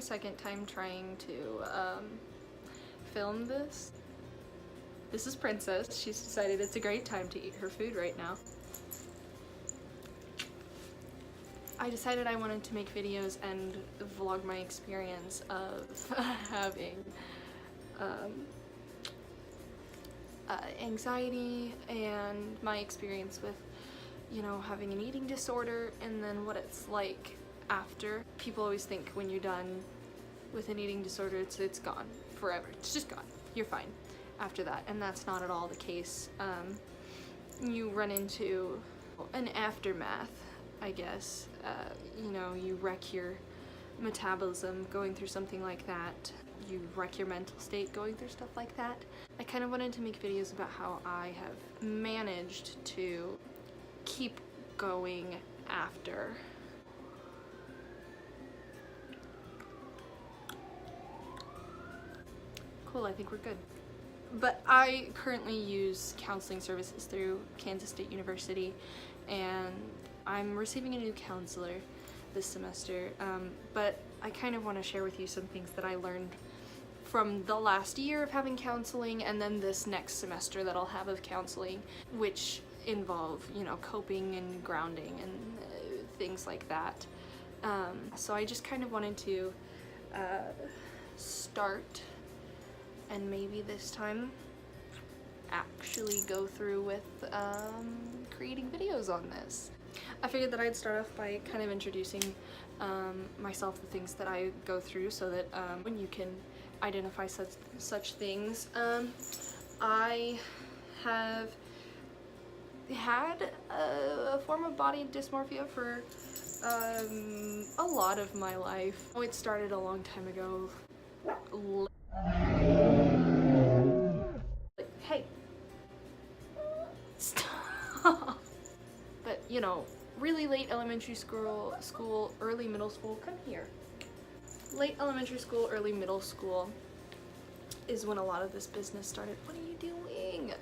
second time trying to film this. This is Princess. She's decided it's a great time to eat her food right now. I decided I wanted to make videos and vlog my experience of having anxiety and my experience with, you know, having an eating disorder, and then what it's like after. People always think when you're done with an eating disorder, it's gone forever. It's just gone. You're fine after that, and that's not at all the case. You run into an aftermath, I guess. You know, you wreck your metabolism going through something like that. You wreck your mental state going through stuff like that. I kind of wanted to make videos about how I have managed to keep going after. Cool, I think we're good. But I currently use counseling services through Kansas State University, and I'm receiving a new counselor this semester, but I kind of want to share with you some things that I learned from the last year of having counseling, and then this next semester that I'll have of counseling, which involve, you know, coping and grounding and things like that. So I just kind of wanted to start, and maybe this time actually go through with creating videos on this. I figured that I'd start off by kind of introducing myself, the things that I go through, so that when you can identify such things. I have had a form of body dysmorphia for a lot of my life. It started a long time ago. Hey! Stop! But, you know, really late elementary school, early middle school, come here. Late elementary school, early middle school is when a lot of this business started. What are you doing?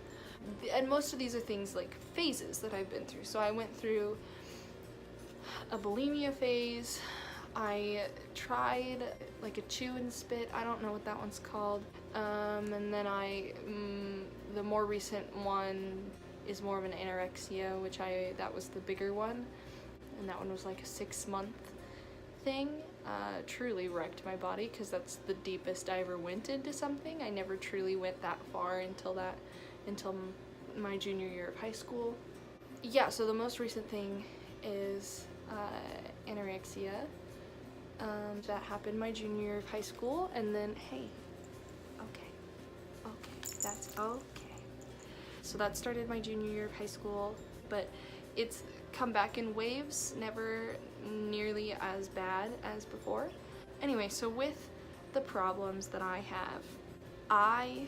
And most of these are things like phases that I've been through. So I went through a bulimia phase. I tried like a chew and spit. I don't know what that one's called. And then the more recent one is more of an anorexia, which that was the bigger one. And that one was like a 6-month thing. Truly wrecked my body, because that's the deepest I ever went into something. I never truly went that far until my junior year of high school. Yeah, so the most recent thing is anorexia. That happened my junior year of high school, and then, hey, okay, that's okay. So that started my junior year of high school, but it's come back in waves, never nearly as bad as before. Anyway, so with the problems that I have, I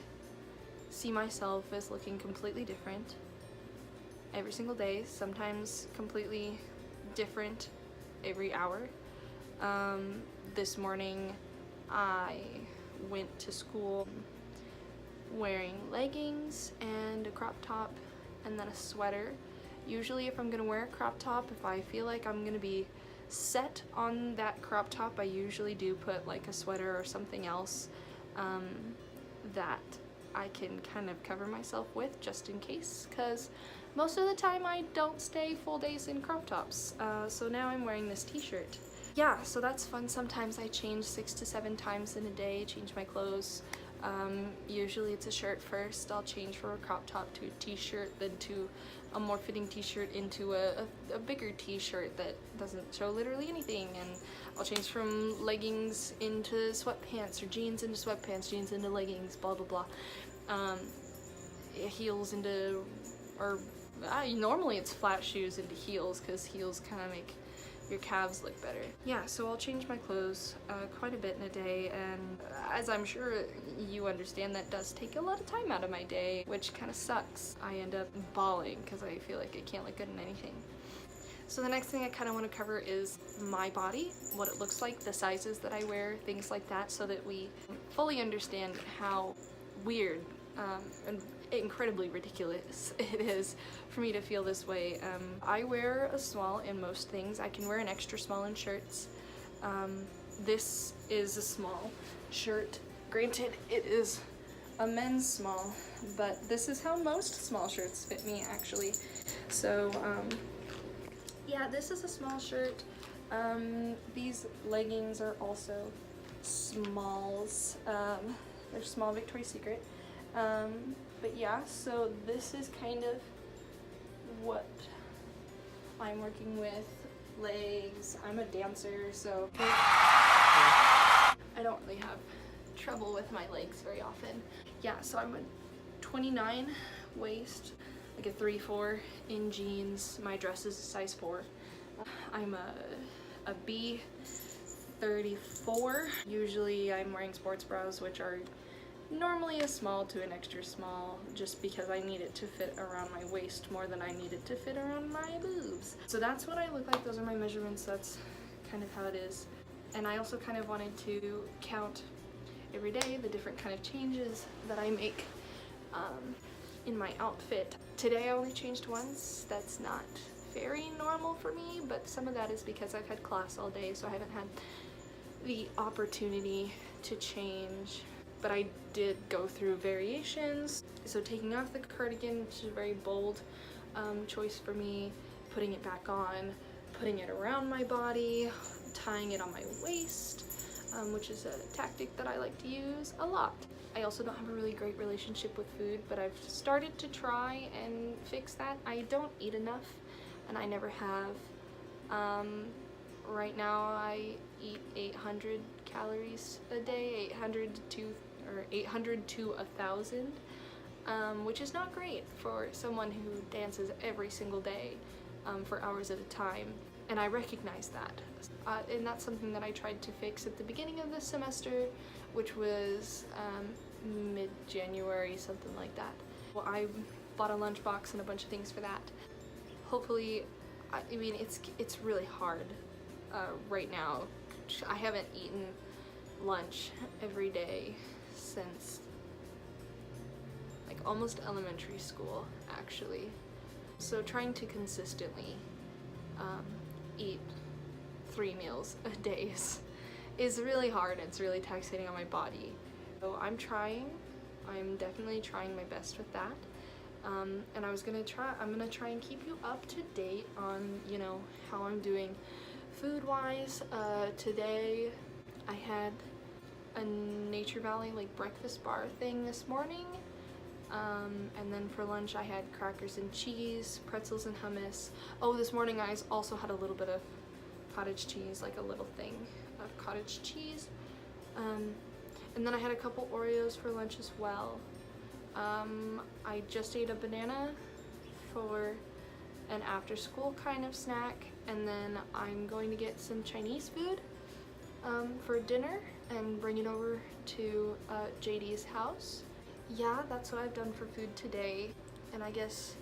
see myself as looking completely different every single day, sometimes completely different every hour. This morning I went to school wearing leggings and a crop top and then a sweater. Usually if I'm gonna wear a crop top, if I feel like I'm gonna be set on that crop top, I usually do put like a sweater or something else that I can kind of cover myself with, just in case, because most of the time I don't stay full days in crop tops. So now I'm wearing this t-shirt. Yeah, so that's fun. Sometimes I change 6 to 7 times in a day, change my clothes. Usually it's a shirt first. I'll change from a crop top to a t-shirt, then to a more fitting t-shirt, into a bigger t-shirt that doesn't show literally anything, and I'll change from leggings into sweatpants, or jeans into sweatpants, jeans into leggings, blah blah blah. Heels into, or normally it's flat shoes into heels, because heels kind of make your calves look better. Yeah, so I'll change my clothes quite a bit in a day, and as I'm sure you understand, that does take a lot of time out of my day, which kind of sucks. I end up bawling because I feel like I can't look good in anything. So the next thing I kind of want to cover is my body, what it looks like, the sizes that I wear, things like that, so that we fully understand how weird and incredibly ridiculous it is for me to feel this way. I wear a small in most things. I can wear an extra small in shirts. this is a small shirt. Granted, it is a men's small, but this is how most small shirts fit me actually. So yeah, this is a small shirt. These leggings are also smalls. They're small Victoria's Secret. But yeah, so this is kind of what I'm working with. Legs. I'm a dancer, so I don't really have trouble with my legs very often. Yeah, so I'm a 29 waist, like a 3/4 in jeans. My dress is a size 4. I'm a B 34. Usually I'm wearing sports bras, which are normally a small to an extra small, just because I need it to fit around my waist more than I need it to fit around my boobs. So that's what I look like. Those are my measurements. That's kind of how it is. And I also kind of wanted to count every day the different kind of changes that I make in my outfit. Today I only changed once. That's not very normal for me, but some of that is because I've had class all day, so I haven't had the opportunity to change. But I did go through variations. So taking off the cardigan, which is a very bold choice for me, putting it back on, putting it around my body, tying it on my waist, which is a tactic that I like to use a lot. I also don't have a really great relationship with food, but I've started to try and fix that. I don't eat enough, and I never have. Right now I eat 800 calories a day, 800 to 1,000, which is not great for someone who dances every single day for hours at a time, and I recognize that. And that's something that I tried to fix at the beginning of this semester, which was mid-January, something like that. Well, I bought a lunchbox and a bunch of things for that. Hopefully, I mean, it's really hard right now. I haven't eaten lunch every day since like almost elementary school, actually. So trying to consistently eat 3 meals a day is really hard. It's really taxing on my body. So I'm definitely trying my best with that. And I'm gonna try and keep you up to date on, you know, how I'm doing food-wise. Today I had a Nature Valley like breakfast bar thing this morning, and then for lunch I had crackers and cheese, pretzels and hummus. Oh, this morning I also had a little bit of cottage cheese, like a little thing of cottage cheese, and then I had a couple Oreos for lunch as well. I just ate a banana for an after-school kind of snack, and then I'm going to get some Chinese food for dinner and bring it over to JD's house. Yeah, that's what I've done for food today, and I guess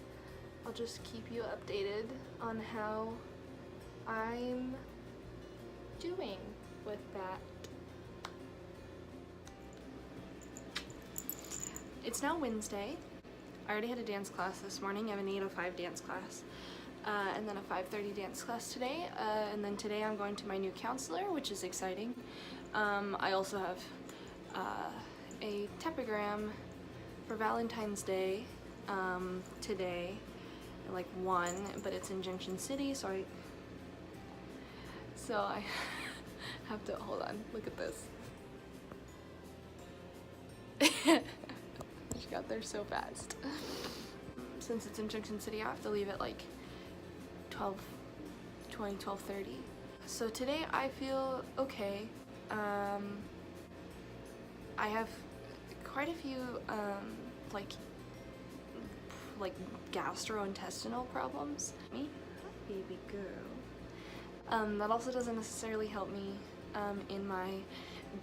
I'll just keep you updated on how I'm doing with that. It's now Wednesday. I already had a dance class this morning. I have an 8:05 dance class, and then a 5:30 dance class today, and then today I'm going to my new counselor, which is exciting. I also have a tepogram for Valentine's Day today, like 1, but it's in Junction City, so I have to, hold on, look at this. She got there so fast. Since it's in Junction City, I have to leave at like 12:30. So today I feel okay. I have quite a few like gastrointestinal problems. Me, baby girl. That also doesn't necessarily help me in my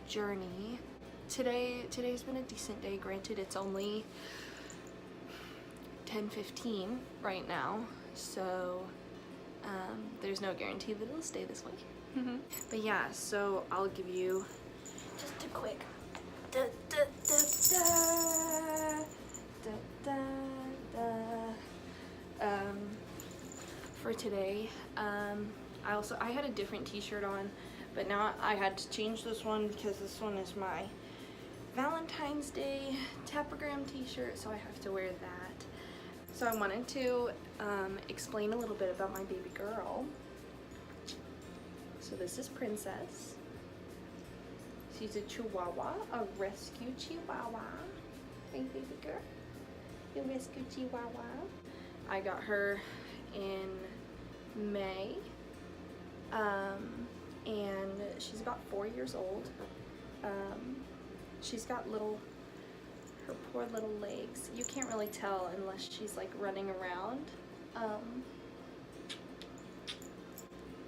journey. Today's been a decent day. Granted, it's only 10:15 right now, so there's no guarantee that it'll stay this way. But yeah, so I'll give you just a quick for today. I had a different t-shirt on But now I had to change this one because this one is my Valentine's Day Tapogram t-shirt, so I have to wear that. So I wanted to explain a little bit about my baby girl. So this is Princess. She's a Chihuahua, a rescue Chihuahua. Hey baby girl, you rescue Chihuahua. I got her in May, and she's about 4 years old. She's got her poor little legs. You can't really tell unless she's like running around.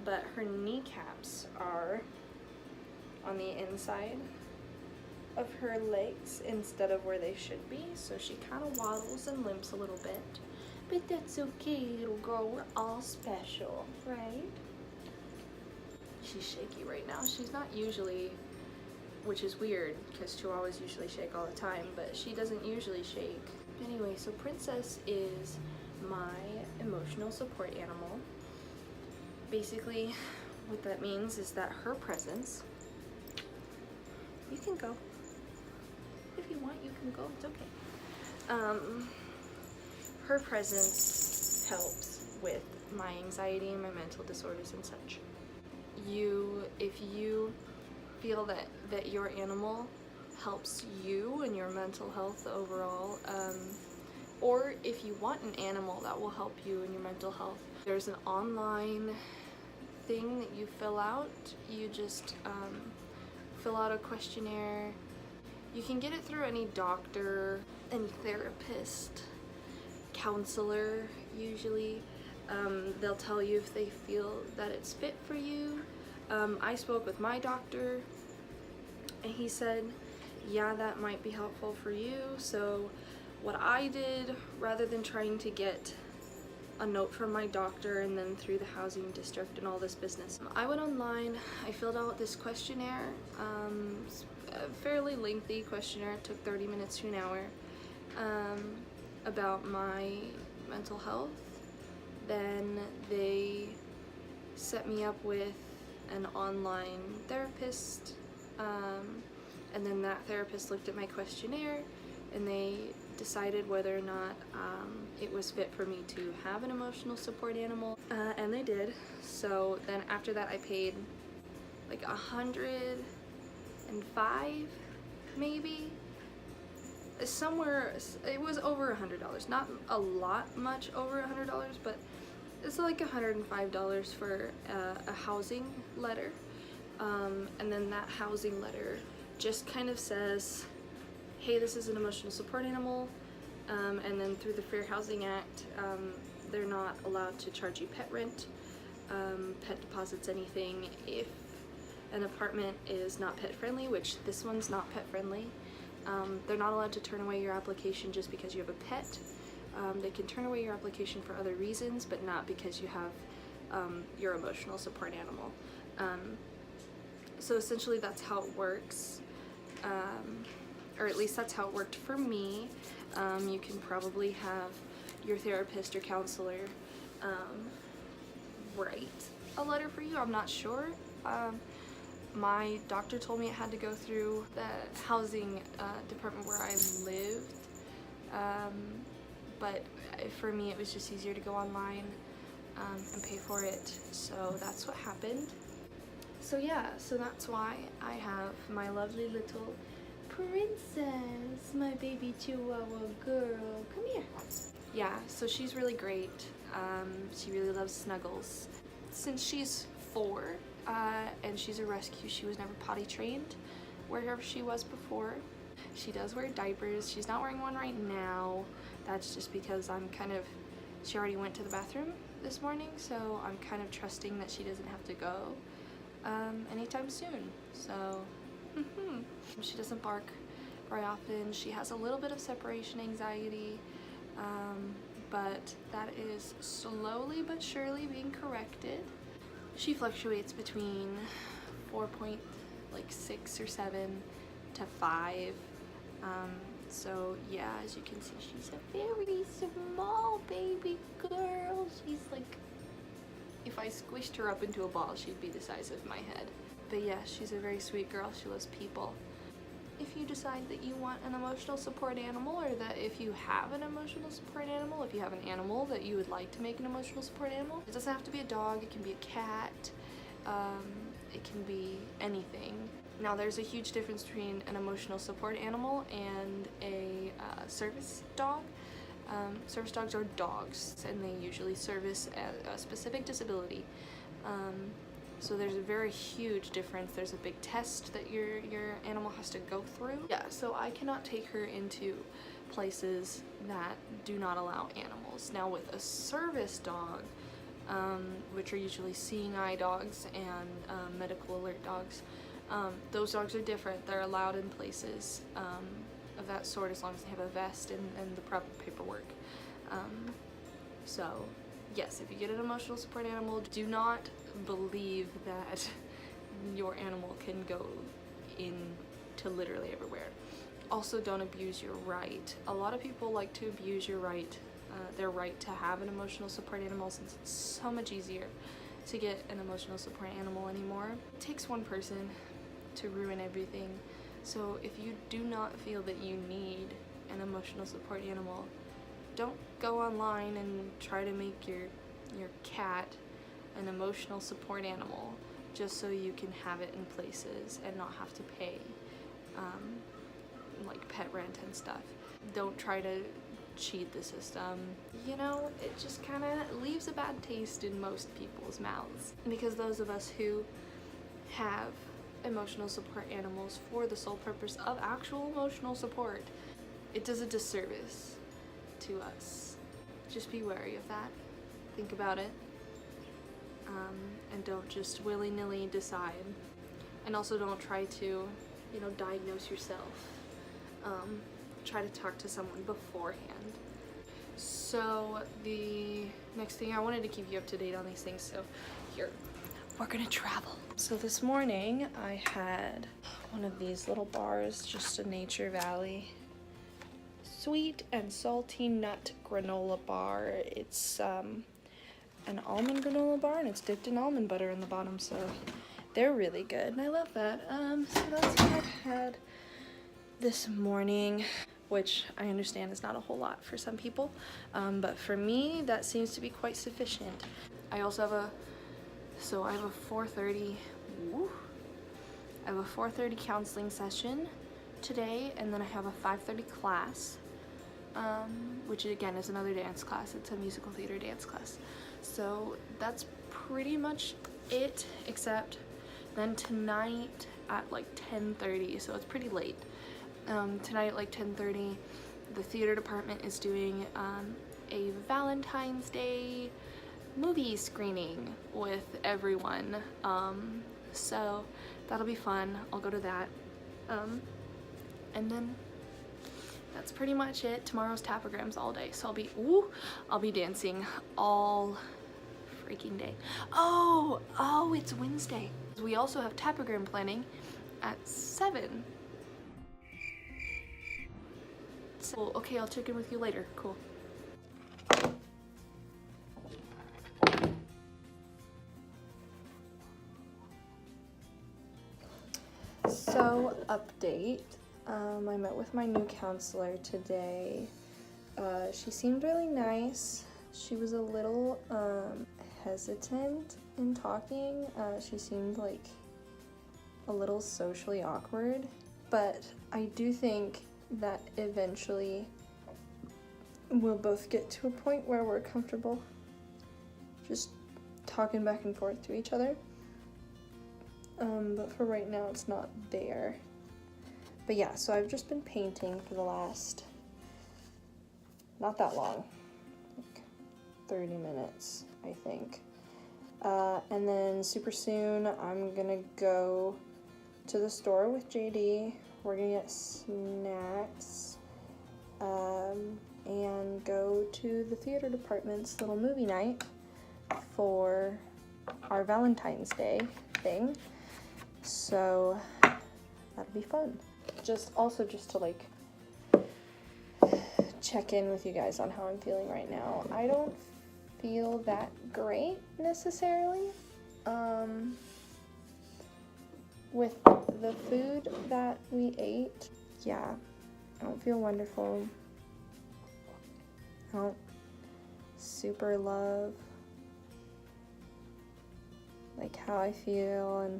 But her kneecaps are on the inside of her legs instead of where they should be. So she kind of waddles and limps a little bit. But that's okay, little girl. We're all special, right? She's shaky right now. She's not usually, which is weird because Chihuahuas usually shake all the time, but she doesn't usually shake. Anyway, so Princess is my emotional support animal. Basically, what that means is that her presence, you can go. If you want, you can go, it's okay. Her presence helps with my anxiety and my mental disorders and such. If you feel that your animal helps you and your mental health overall, or if you want an animal that will help you in your mental health, there's an online thing that you fill out. You just fill out a questionnaire. You can get it through any doctor, any therapist, counselor usually. They'll tell you if they feel that it's fit for you. I spoke with my doctor and he said, yeah, that might be helpful for you. So what I did, rather than trying to get a note from my doctor and then through the housing district and all this business, I went online, I filled out this questionnaire, a fairly lengthy questionnaire. It took 30 minutes to an hour, about my mental health. Then they set me up with an online therapist, and then that therapist looked at my questionnaire and they decided whether or not it was fit for me to have an emotional support animal, and they did. So then after that I paid like $105 maybe, somewhere. It was over $100, not a lot much over $100, but it's like $105 for a housing letter, and then that housing letter just kind of says, hey, this is an emotional support animal, and then through the Fair Housing Act, they're not allowed to charge you pet rent, pet deposits, anything, if an apartment is not pet friendly, which this one's not pet friendly. They're not allowed to turn away your application just because you have a pet. They can turn away your application for other reasons, but not because you have your emotional support animal. So essentially that's how it works, or at least that's how it worked for me. You can probably have your therapist or counselor write a letter for you. I'm not sure. My doctor told me it had to go through the housing department where I lived, but for me it was just easier to go online and pay for it, so that's what happened. So yeah, so that's why I have my lovely little Princess, my baby Chihuahua girl. Come here. Yeah, so she's really great. She really loves snuggles. Since she's 4, and she's a rescue, she was never potty trained wherever she was before. She does wear diapers. She's not wearing one right now. That's just because she already went to the bathroom this morning, so I'm kind of trusting that she doesn't have to go anytime soon. So she doesn't bark very often. She has a little bit of separation anxiety, but that is slowly but surely being corrected. She fluctuates between 4.6 or 7 to 5. So yeah, as you can see, she's a very small baby girl. She's like, if I squished her up into a ball, she'd be the size of my head. But yeah, she's a very sweet girl. She loves people. If you decide that you want an emotional support animal, or that if you have an emotional support animal, if you have an animal that you would like to make an emotional support animal, it doesn't have to be a dog, it can be a cat, it can be anything. Now there's a huge difference between an emotional support animal and a service dog. Service dogs are dogs, and they usually service a specific disability. So there's a very huge difference. There's a big test that your animal has to go through. Yeah, so I cannot take her into places that do not allow animals. Now with a service dog, which are usually seeing eye dogs and medical alert dogs, those dogs are different. They're allowed in places of that sort as long as they have a vest and the proper paperwork. So yes, if you get an emotional support animal, do not believe that your animal can go into literally everywhere. Also, don't abuse your right. A lot of people like to abuse your right, their right to have an emotional support animal, since it's so much easier to get an emotional support animal anymore. It takes one person to ruin everything. So if you do not feel that you need an emotional support animal, don't go online and try to make your cat an emotional support animal just so you can have it in places and not have to pay like pet rent and stuff. Don't try to cheat the system. You know, it just kind of leaves a bad taste in most people's mouths, because those of us who have emotional support animals for the sole purpose of actual emotional support, it does a disservice to us. Just be wary of that. Think about it. And don't just willy-nilly decide. And also don't try to, you know, diagnose yourself. Try to talk to someone beforehand. So the next thing, I wanted to keep you up to date on these things, so here, we're gonna travel. So this morning I had one of these little bars, just a Nature Valley sweet and salty nut granola bar. It's an almond granola bar, and it's dipped in almond butter in the bottom, so they're really good, and I love that. So that's what I've had this morning, which I understand is not a whole lot for some people, but for me that seems to be quite sufficient. I also have a 4:30 I have a 4:30 counseling session today, and then I have a 5:30 class, which again is another dance class. It's a musical theater dance class. So that's pretty much it, except then tonight at like 10:30, so it's pretty late. Tonight at like 10:30, the theater department is doing a Valentine's Day movie screening with everyone. So that'll be fun. I'll go to that. And then that's pretty much it. Tomorrow's tapagrams all day, so I'll be dancing all freaking day. Oh, it's Wednesday. We also have tapagram planning at 7. So, okay, I'll check in with you later. Cool. So, update. I met with my new counselor today. She seemed really nice. She was a little hesitant in talking. She seemed like a little socially awkward, but I do think that eventually we'll both get to a point where we're comfortable just talking back and forth to each other. But for right now, it's not there. But yeah, so I've just been painting for the last, not that long, like 30 minutes, I think. And then super soon, I'm gonna go to the store with JD. We're gonna get snacks, and go to the theater department's little movie night for our Valentine's Day thing. So that'll be fun. Just to like check in with you guys on how I'm feeling right now. I don't feel that great necessarily, with the food that we ate, yeah, I don't feel wonderful. I don't super love like how I feel and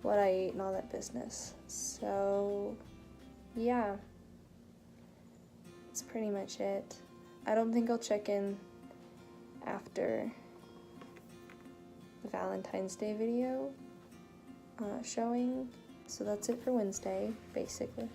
what I ate and all that business. So yeah, that's pretty much it. I don't think I'll check in after the Valentine's Day video showing. So that's it for Wednesday, basically.